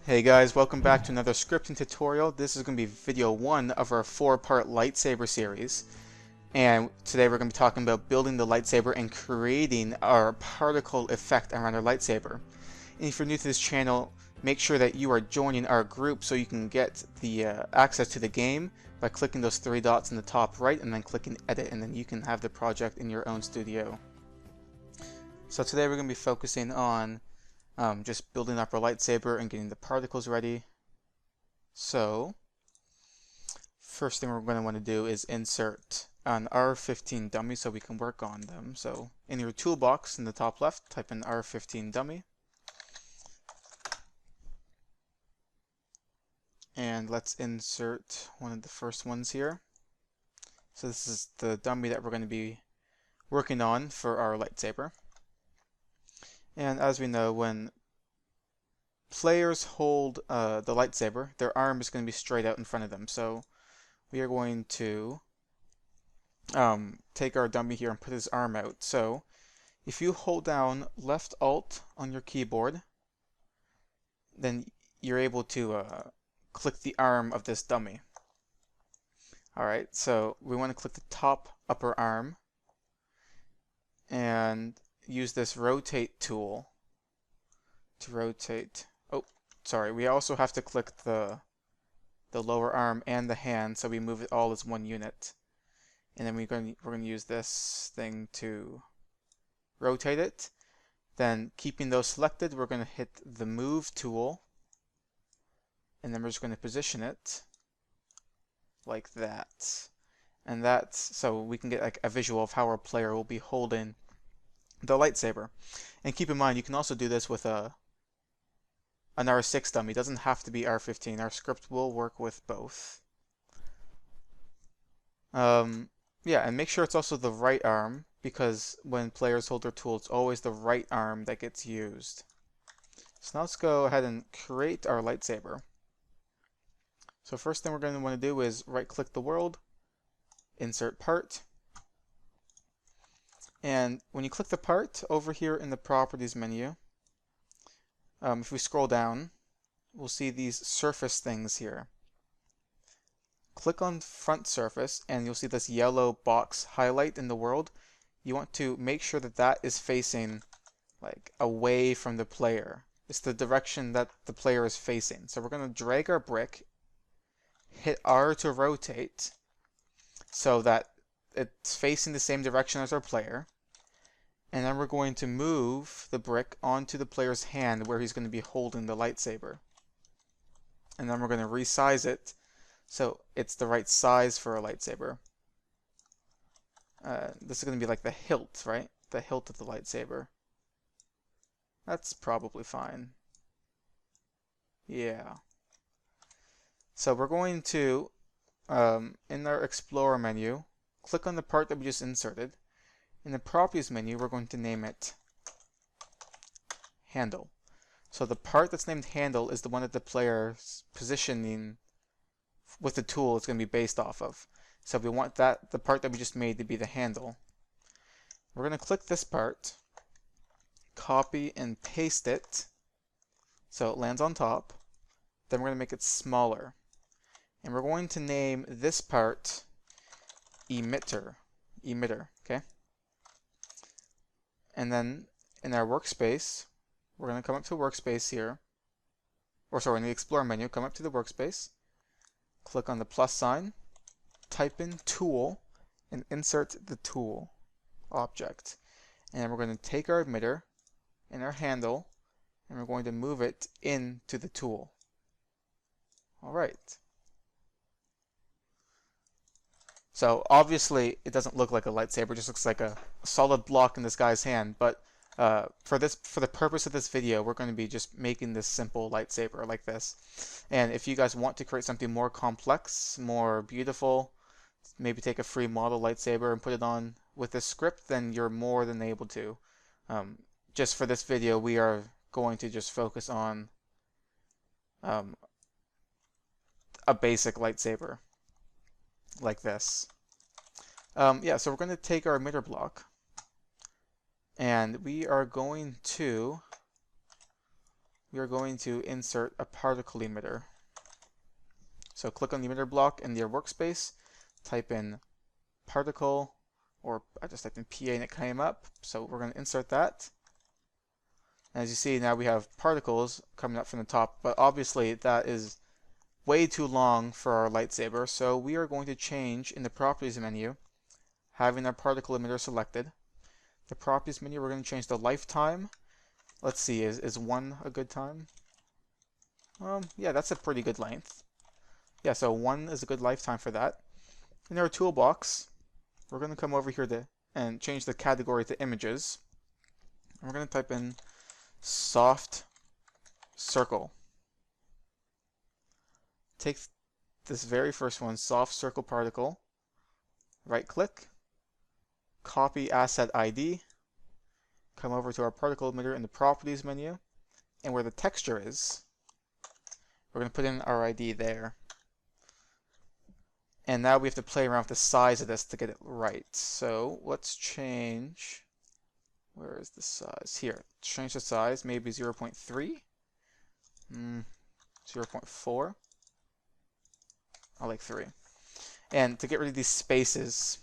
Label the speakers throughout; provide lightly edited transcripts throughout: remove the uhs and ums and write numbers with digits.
Speaker 1: Hey guys, welcome back to another scripting tutorial. This is going to be video 1 of our 4-part lightsaber series. And today we're going to be talking about building the lightsaber and creating our particle effect around our lightsaber. And if you're new to this channel, make sure that you are joining our group so you can get the access to the game by clicking those 3 dots in the top right and then clicking edit, and then you can have the project in your own studio. So today we're going to be focusing on just building up our lightsaber and getting the particles ready. So, first thing we're going to want to do is insert an R15 dummy so we can work on them. So, in your toolbox in the top left, type in R15 dummy. And let's insert one of the first ones here. So this is the dummy that we're going to be working on for our lightsaber. And as we know, when players hold the lightsaber, their arm is going to be straight out in front of them. So we are going to take our dummy here and put his arm out. So if you hold down left alt on your keyboard, then you're able to click the arm of this dummy. Alright, so we want to click the top upper arm and use this rotate tool to rotate. Oh, sorry, we also have to click the lower arm and the hand, so we move it all as one unit. And then we're going to use this thing to rotate it. Then, keeping those selected, we're going to hit the move tool, and then we're just going to position it like that. And that's so we can get like a visual of how our player will be holding the lightsaber. And keep in mind, you can also do this with an R6 dummy. It doesn't have to be R15. Our script will work with both. Yeah, and make sure it's also the right arm, because when players hold their tool, it's always the right arm that gets used. So now let's go ahead and create our lightsaber. So first thing we're going to want to do is right-click the world, insert part. And when you click the part, over here in the properties menu, if we scroll down, we'll see these surface things here. Click on front surface and you'll see this yellow box highlight in the world. You want to make sure that that is facing like away from the player. It's the direction that the player is facing. So we're going to drag our brick, hit R to rotate so that it's facing the same direction as our player. And then we're going to move the brick onto the player's hand where he's going to be holding the lightsaber. And then we're going to resize it so it's the right size for a lightsaber. This is going to be like the hilt, right? The hilt of the lightsaber. That's probably fine. Yeah. So we're going to, in our Explorer menu, click on the part that we just inserted. In the Properties menu, we're going to name it Handle. So the part that's named Handle is the one that the player's positioning with the tool is going to be based off of. So we want that the part that we just made to be the handle. We're going to click this part, copy and paste it so it lands on top. Then we're going to make it smaller. And we're going to name this part emitter, okay? And then in our workspace, we're going to come up to workspace here. Or sorry, in the Explorer menu, come up to the workspace, click on the plus sign, type in tool, and insert the tool object. And we're going to take our emitter and our handle, and we're going to move it into the tool. Alright. So obviously it doesn't look like a lightsaber, it just looks like a solid block in this guy's hand, but for the purpose of this video, we're going to be just making this simple lightsaber like this. And if you guys want to create something more complex, more beautiful, maybe take a free model lightsaber and put it on with this script, then you're more than able to. Just for this video, we are going to just focus on a basic lightsaber like this. Yeah, so we're going to take our emitter block and we are going to we are going to insert a particle emitter. So click on the emitter block in your workspace, type in particle, or I just typed in PA and it came up. So we're going to insert that. As you see, now we have particles coming up from the top, but obviously that is way too long for our lightsaber, so we are going to change in the properties menu, having our particle emitter selected. The properties menu, we're going to change the lifetime. Let's see, is 1 a good time? Yeah, that's a pretty good length. Yeah, so 1 is a good lifetime for that. In our toolbox, we're going to come over here and change the category to images. And we're going to type in soft circle. Take this very first one, soft circle particle, right click, copy asset ID, come over to our particle emitter in the properties menu, and where the texture is, we're going to put in our ID there. And now we have to play around with the size of this to get it right. So let's change, where is the size? Here, change the size, maybe 0.3, 0.4. I like 3. And to get rid of these spaces,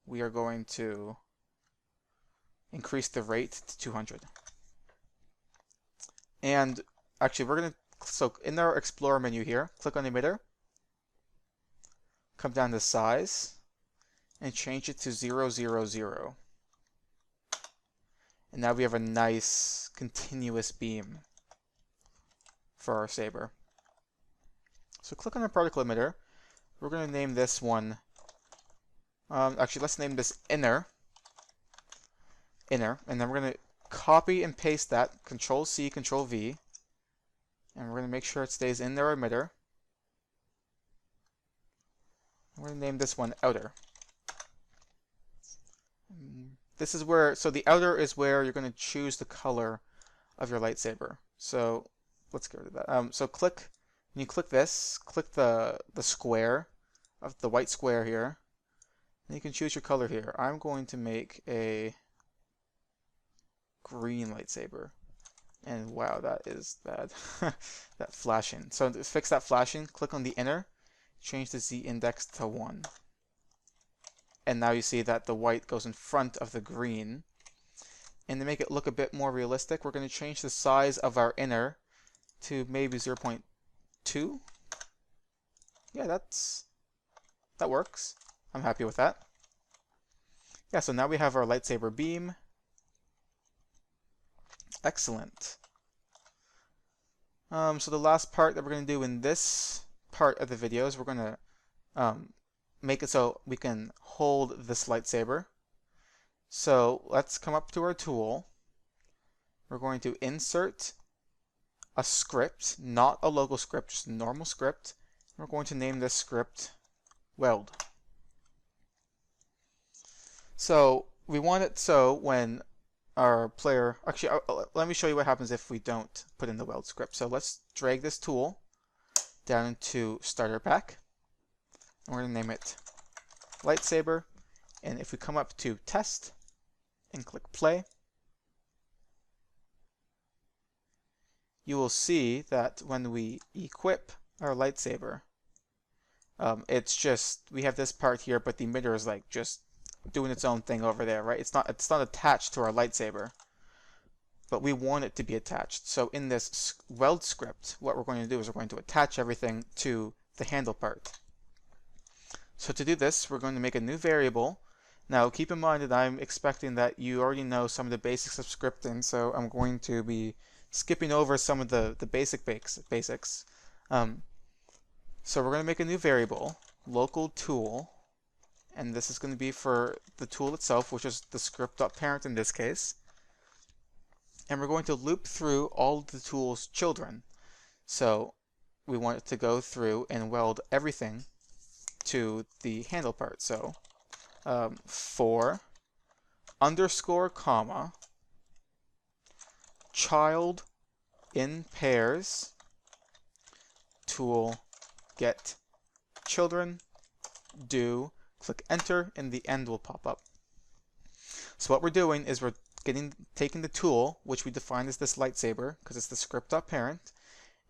Speaker 1: we are going to increase the rate to 200. And actually, we're going to, so in our Explorer menu here, click on emitter, come down to size, and change it to 0, 0, 0. And now we have a nice continuous beam for our saber. So click on the particle emitter. We're going to name this one, actually let's name this inner, and then we're going to copy and paste that, Control C, Control V, and we're going to make sure it stays in their emitter. We're going to name this one outer. This is where, so the outer is where you're going to choose the color of your lightsaber. So let's get rid of that. So click, when you click this, click the square, of the white square here, and you can choose your color here. I'm going to make a green lightsaber. And wow, that is bad. That flashing. So to fix that flashing, click on the inner, change the Z index to 1. And now you see that the white goes in front of the green. And to make it look a bit more realistic, we're going to change the size of our inner to maybe 0.2. Yeah, that works. I'm happy with that. Yeah, so now we have our lightsaber beam. Excellent. So the last part that we're going to do in this part of the video is we're going to make it so we can hold this lightsaber. So let's come up to our tool. We're going to insert a script, not a local script, just a normal script. We're going to name this script weld. So we want it so when our player, actually let me show you what happens if we don't put in the weld script. So let's drag this tool down into starter pack, and we're going to name it lightsaber. And if we come up to test and click play, you will see that when we equip our lightsaber, it's just, we have this part here, but the emitter is like just doing its own thing over there, right? It's not attached to our lightsaber, but we want it to be attached. So in this weld script, what we're going to do is we're going to attach everything to the handle part. So to do this, we're going to make a new variable. Now keep in mind that I'm expecting that you already know some of the basics of scripting, so I'm going to be skipping over some of the basics. So we're going to make a new variable, local tool, and this is going to be for the tool itself, which is the script.parent in this case. And we're going to loop through all of the tool's children. So we want it to go through and weld everything to the handle part. So for underscore comma child in pairs tool get children do, click enter, and the end will pop up. So what we're doing is we're taking the tool, which we define as this lightsaber, because it's the script.parent,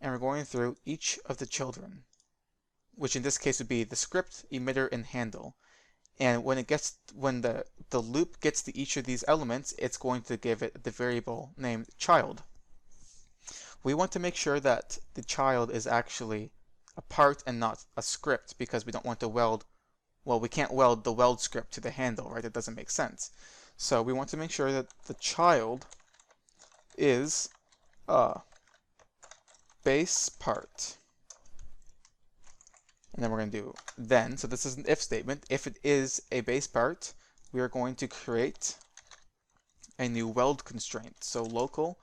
Speaker 1: and we're going through each of the children, which in this case would be the script, emitter, and handle. And when the loop gets to each of these elements, it's going to give it the variable named child. We want to make sure that the child is actually a part and not a script, because we don't want to weld, well, we can't weld the weld script to the handle, right? That doesn't make sense. So we want to make sure that the child is a base part. And then we're going to do then, so this is an if statement. If it is a base part, we are going to create a new weld constraint. So local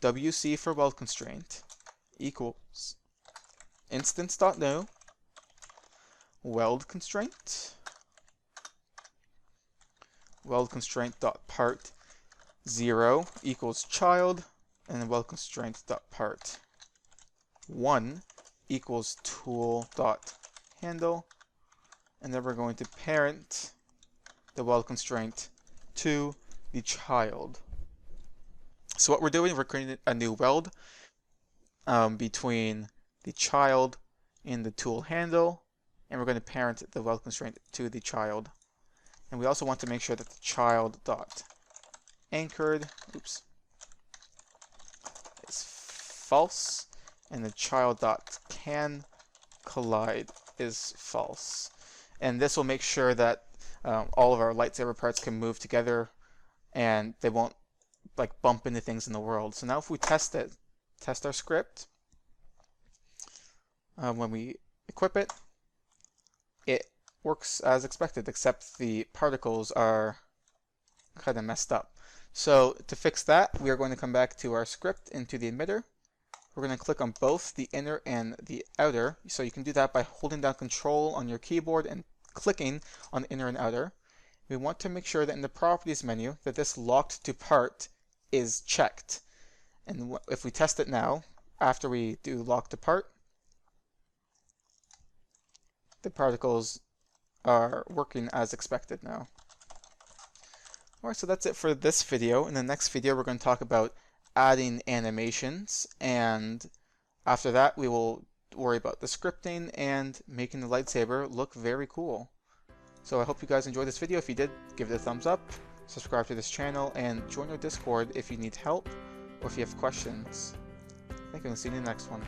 Speaker 1: wc for weld constraint equals instance.new weld constraint part 0 equals child, and then weld constraint part 1 equals tool handle, and then we're going to parent the weld constraint to the child. So what we're doing, we're creating a new weld between the child and the tool handle, and we're going to parent the weld constraint to the child. And we also want to make sure that the child dot anchored is false, and the child dot can collide is false. And this will make sure that all of our lightsaber parts can move together and they won't like bump into things in the world. So now if we test our script, when we equip it, it works as expected, except the particles are kind of messed up. So to fix that, we are going to come back to our script into the emitter. We're going to click on both the inner and the outer. So you can do that by holding down Control on your keyboard and clicking on the inner and outer. We want to make sure that in the properties menu that this locked to part is checked. And if we test it now, after we do lock to part, the particles are working as expected now. Alright, so that's it for this video. In the next video, we're going to talk about adding animations, and after that we will worry about the scripting and making the lightsaber look very cool. So I hope you guys enjoyed this video. If you did, give it a thumbs up, subscribe to this channel, and join our Discord if you need help or if you have questions. Thank you, and see you in the next one.